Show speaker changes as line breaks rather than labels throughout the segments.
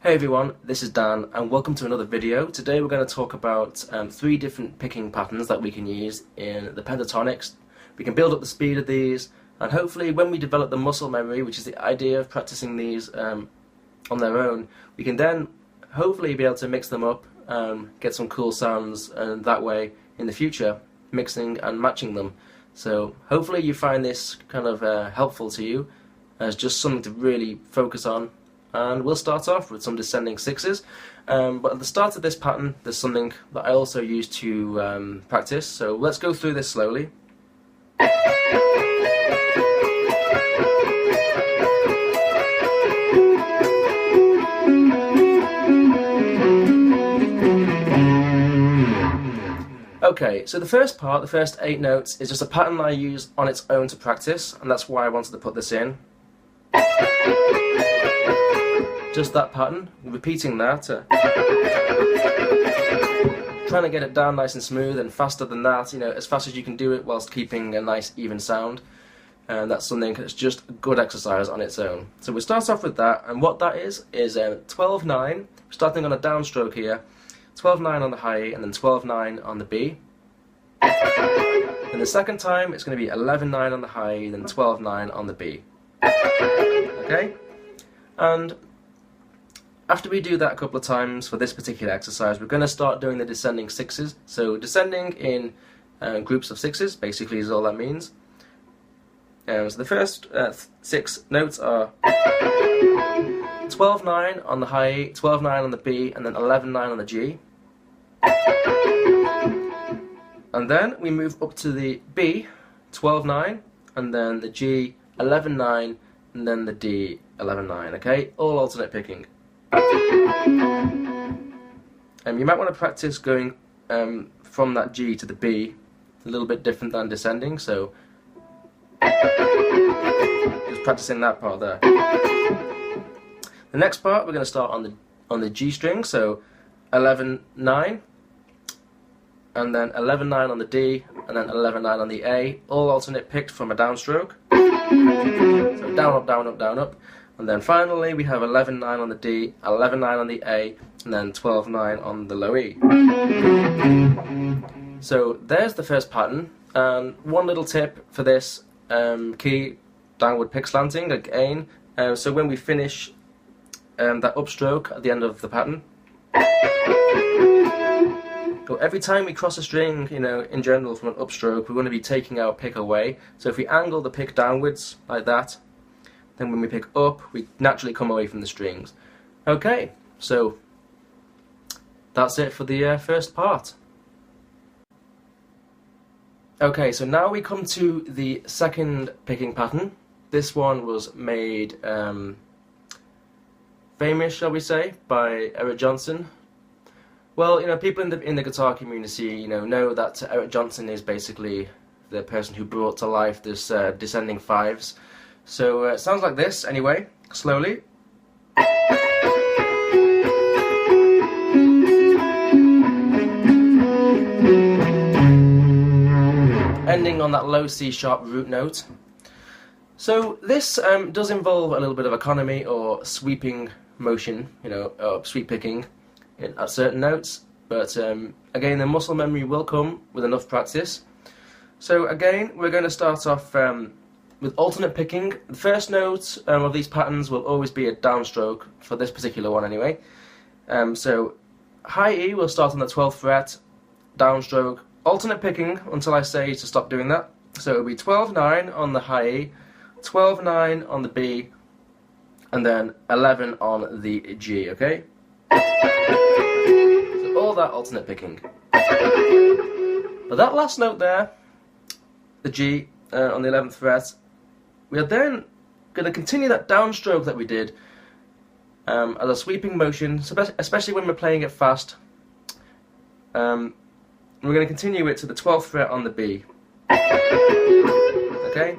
Hey everyone, this is Dan and welcome to another video. Today we're going to talk about 3 different picking patterns that we can use in the pentatonics. We can build up the speed of these, and hopefully when we develop the muscle memory, which is the idea of practicing these on their own, we can then hopefully be able to mix them up, get some cool sounds, and that way in the future mixing and matching them. So hopefully you find this kind of helpful to you as just something to really focus on. And we'll start off with some descending sixes, but at the start of this pattern there's something that I also use to practice, so let's go through this slowly. Okay, so the first part, the first 8 notes, is just a pattern I use on its own to practice, and that's why I wanted to put this in. Just that pattern, repeating that, trying to get it down nice and smooth, and faster than that, you know, as fast as you can do it whilst keeping a nice even sound. And that's something that's just a good exercise on its own. So we'll start off with that, and what that is 12-9, starting on a downstroke here, 12-9 on the high E and then 12-9 on the B. And the second time it's going to be 11-9 on the high E, then 12-9 on the B. Okay? And after we do that a couple of times for this particular exercise, we're going to start doing the descending sixes. So descending in groups of sixes, basically, is all that means. So the first 6 notes are 12-9 on the high E, 12-9 on the B, and then 11-9 on the G. And then we move up to the B, 12-9, and then the G, 11-9, and then the D, 11-9, okay? All alternate picking. You might want to practice going from that G to the B, a little bit different than descending, so just practicing that part there. The next part we're going to start on the G string, so 11-9, and then 11-9 on the D, and then 11-9 on the A, all alternate picked from a downstroke. So down, up, down, up, down, up. And then finally we have 11-9 on the D, 11-9 on the A, and then 12-9 on the low E. So there's the first pattern, and one little tip for this key downward pick slanting again, so when we finish that upstroke at the end of the pattern, so every time we cross a string, you know, in general from an upstroke, we're going to be taking our pick away. So if we angle the pick downwards like that, then when we pick up, we naturally come away from the strings. Okay, so that's it for the first part. Okay, so now we come to the second picking pattern. This one was made famous, shall we say, by Eric Johnson. Well, you know, people in the guitar community, you know that Eric Johnson is basically the person who brought to life this descending fives. So it sounds like this, anyway, slowly. Ending on that low C sharp root note. So this does involve a little bit of economy or sweeping motion, you know, sweep picking at certain notes, but again, the muscle memory will come with enough practice. So again, we're going to start off with alternate picking. The first note of these patterns will always be a downstroke, for this particular one anyway. So high E will start on the 12th fret, downstroke, alternate picking until I say to stop doing that. So it'll be 12-9 on the high E, 12-9 on the B, and then 11 on the G, okay? So all that alternate picking. But that last note there, the G on the 11th fret, we are then going to continue that downstroke that we did as a sweeping motion, especially when we're playing it fast. We're going to continue it to the 12th fret on the B. Okay?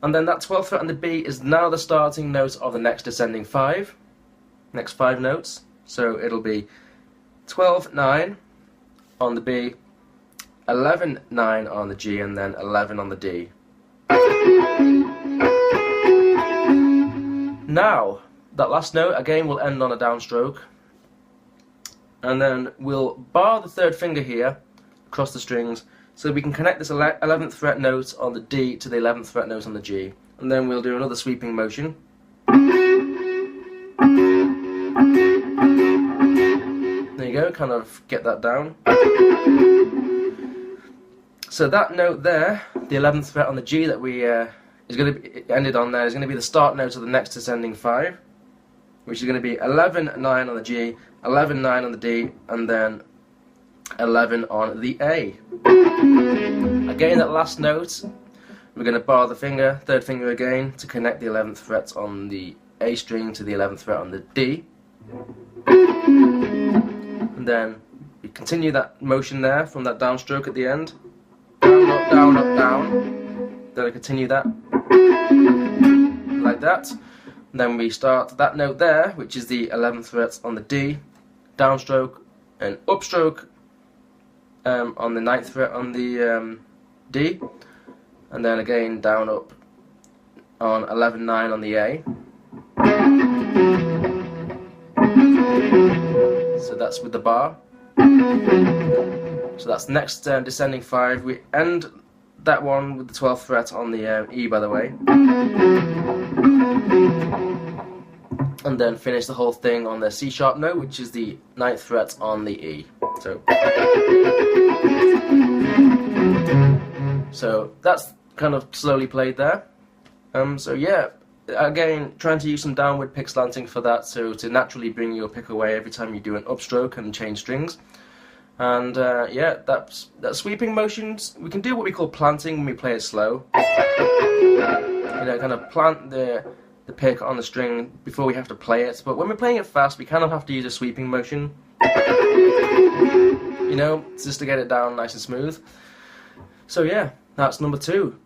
And then that 12th fret on the B is now the starting note of the next descending 5. Next 5 notes. So it'll be 12-9 on the B, 11-9 on the G, and then 11 on the D. Now, that last note again will end on a downstroke, and then we'll bar the third finger here across the strings so we can connect this 11th fret note on the D to the 11th fret note on the G, and then we'll do another sweeping motion. There you go, kind of get that down. So that note there, the 11th fret on the G that we is going to be ended on there, is going to be the start note of the next descending 5, which is going to be 11, 9 on the G, 11, 9 on the D, and then 11 on the A. Again, that last note, we're going to bar the finger, third finger again, to connect the 11th fret on the A string to the 11th fret on the D. And then we continue that motion there from that downstroke at the end. Down, up, down, up, down. Then I continue that like that. And then we start that note there, which is the 11th fret on the D, downstroke and upstroke on the 9th fret on the D, and then again down up on 11, 9 on the A. So that's with the bar. So that's the next descending 5. We end that one with the 12th fret on the E, by the way, and then finish the whole thing on the C sharp note, which is the 9th fret on the E. So that's kind of slowly played there. So yeah, again, trying to use some downward pick slanting for that, so to naturally bring your pick away every time you do an upstroke and change strings. And yeah, that sweeping motions, we can do what we call planting when we play it slow. You know, kind of plant the pick on the string before we have to play it. But when we're playing it fast, we kind of have to use a sweeping motion. You know, just to get it down nice and smooth. So yeah, that's number 2.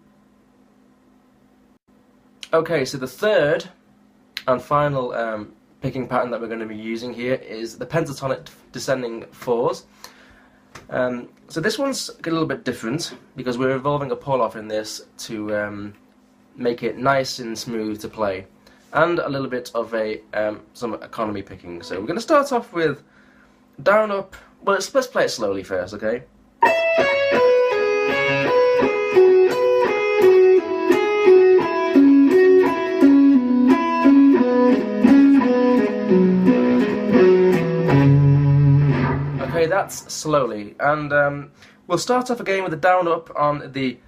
Okay, so the third and final picking pattern that we're going to be using here is the pentatonic descending 4s. So this one's a little bit different because we're involving a pull-off in this to make it nice and smooth to play, and a little bit of a some economy picking. So we're going to start off with down, up. Well, let's play it slowly first, okay? Okay, that's slowly, and we'll start off again with a down up on the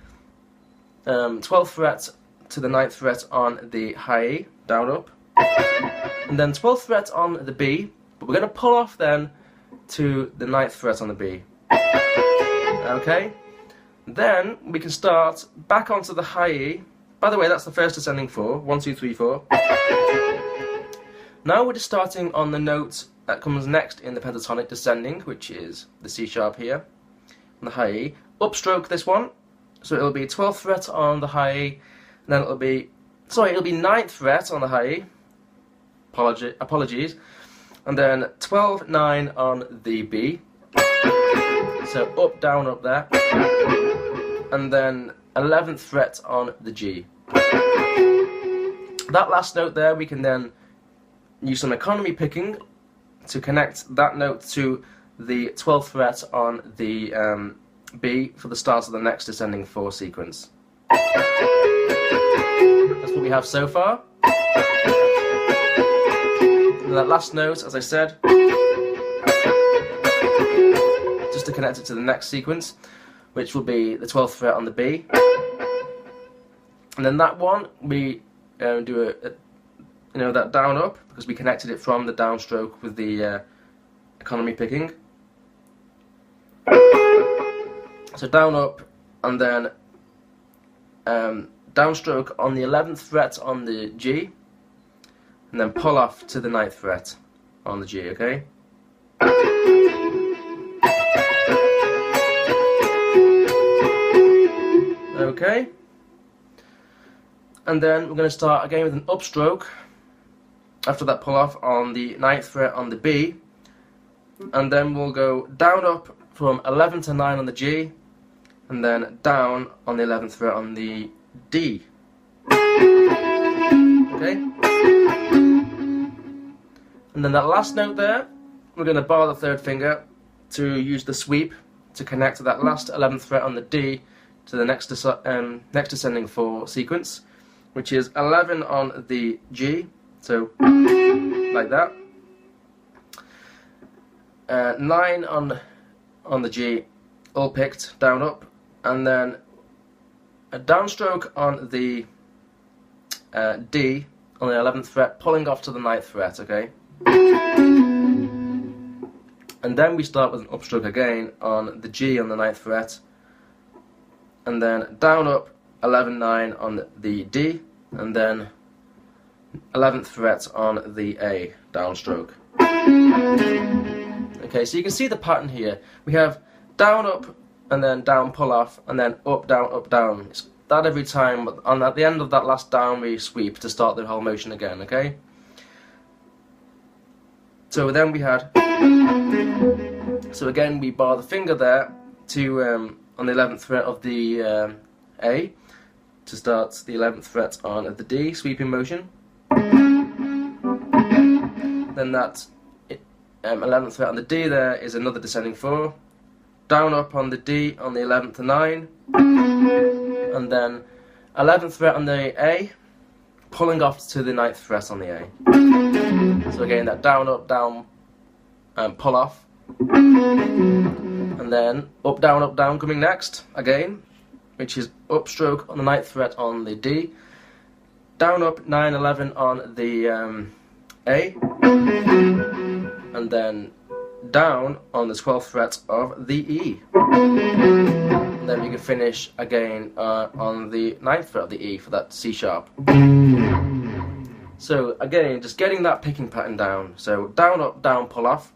12th fret to the 9th fret on the high E, down up, and then 12th fret on the B, but we're going to pull off then to the 9th fret on the B. Okay, then we can start back onto the high E. By the way, that's the first descending 4, 1, 2, 3, 4. Now we're just starting on the note that comes next in the pentatonic descending, which is the C sharp here, on the high E. Upstroke this one, so it'll be 12th fret on the high E, and then it'll be 9th fret on the high E, apologies, and then 12, 9 on the B, so up, down, up there, and then 11th fret on the G. That last note there, we can then use some economy picking to connect that note to the 12th fret on the B for the start of the next descending 4 sequence. That's what we have so far. And that last note, as I said, just to connect it to the next sequence, which will be the 12th fret on the B. And then that one, we do that down up, because we connected it from the downstroke with the economy picking. So down up, and then downstroke on the 11th fret on the G, and then pull off to the 9th fret on the G, okay? Okay. And then we're going to start again with an upstroke after that pull off on the 9th fret on the B, and then we'll go down up from 11 to 9 on the G, and then down on the 11th fret on the D. Okay? And then that last note there, we're going to bar the third finger to use the sweep to connect to that last 11th fret on the D to the next descending 4 sequence, which is 11 on the G, so like that, 9 on the G, all picked down up, and then a downstroke on the D on the 11th fret, pulling off to the 9th fret, okay? And then we start with an upstroke again on the G on the 9th fret, and then down up 11 9 on the D, and then 11th fret on the A downstroke. Okay, so you can see the pattern here. We have down up and then down pull off, and then up down. It's that every time, but at the end of that last down we sweep to start the whole motion again, okay? So then we had, so again we bar the finger there to on the 11th fret of the A to start the 11th fret on the D, sweeping motion. Then that 11th fret on the D there is another descending 4, down up on the D on the 11th to 9, and then 11th fret on the A, pulling off to the 9th fret on the A. So again, that down, up, down, pull off, and then up, down coming next, again, which is upstroke on the 9th fret on the D, down, up, 9, 11 on the A, and then down on the 12th fret of the E. And then we can finish again on the 9th fret of the E for that C sharp. So again, just getting that picking pattern down. So down, up, down, pull off.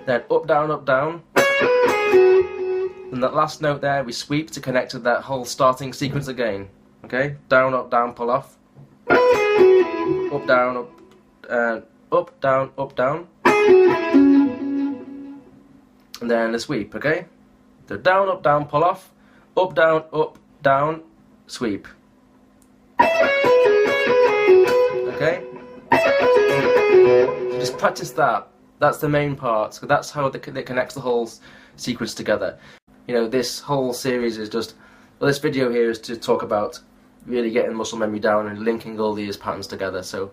Then up, down. And that last note there, we sweep to connect to that whole starting sequence again. Okay, down, pull off. Up, down, up, down. And then a sweep, okay? So down, pull off. Up, down, sweep. Okay? So just practice that. That's the main part. So that's how it connects the whole sequence together. You know, this whole series is just, well, this video here is to talk about really getting muscle memory down and linking all these patterns together. So,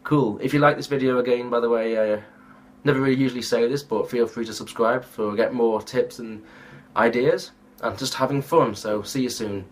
cool. If you like this video, again, by the way, I never really usually say this, but feel free to subscribe for get more tips and ideas, and just having fun. So, see you soon.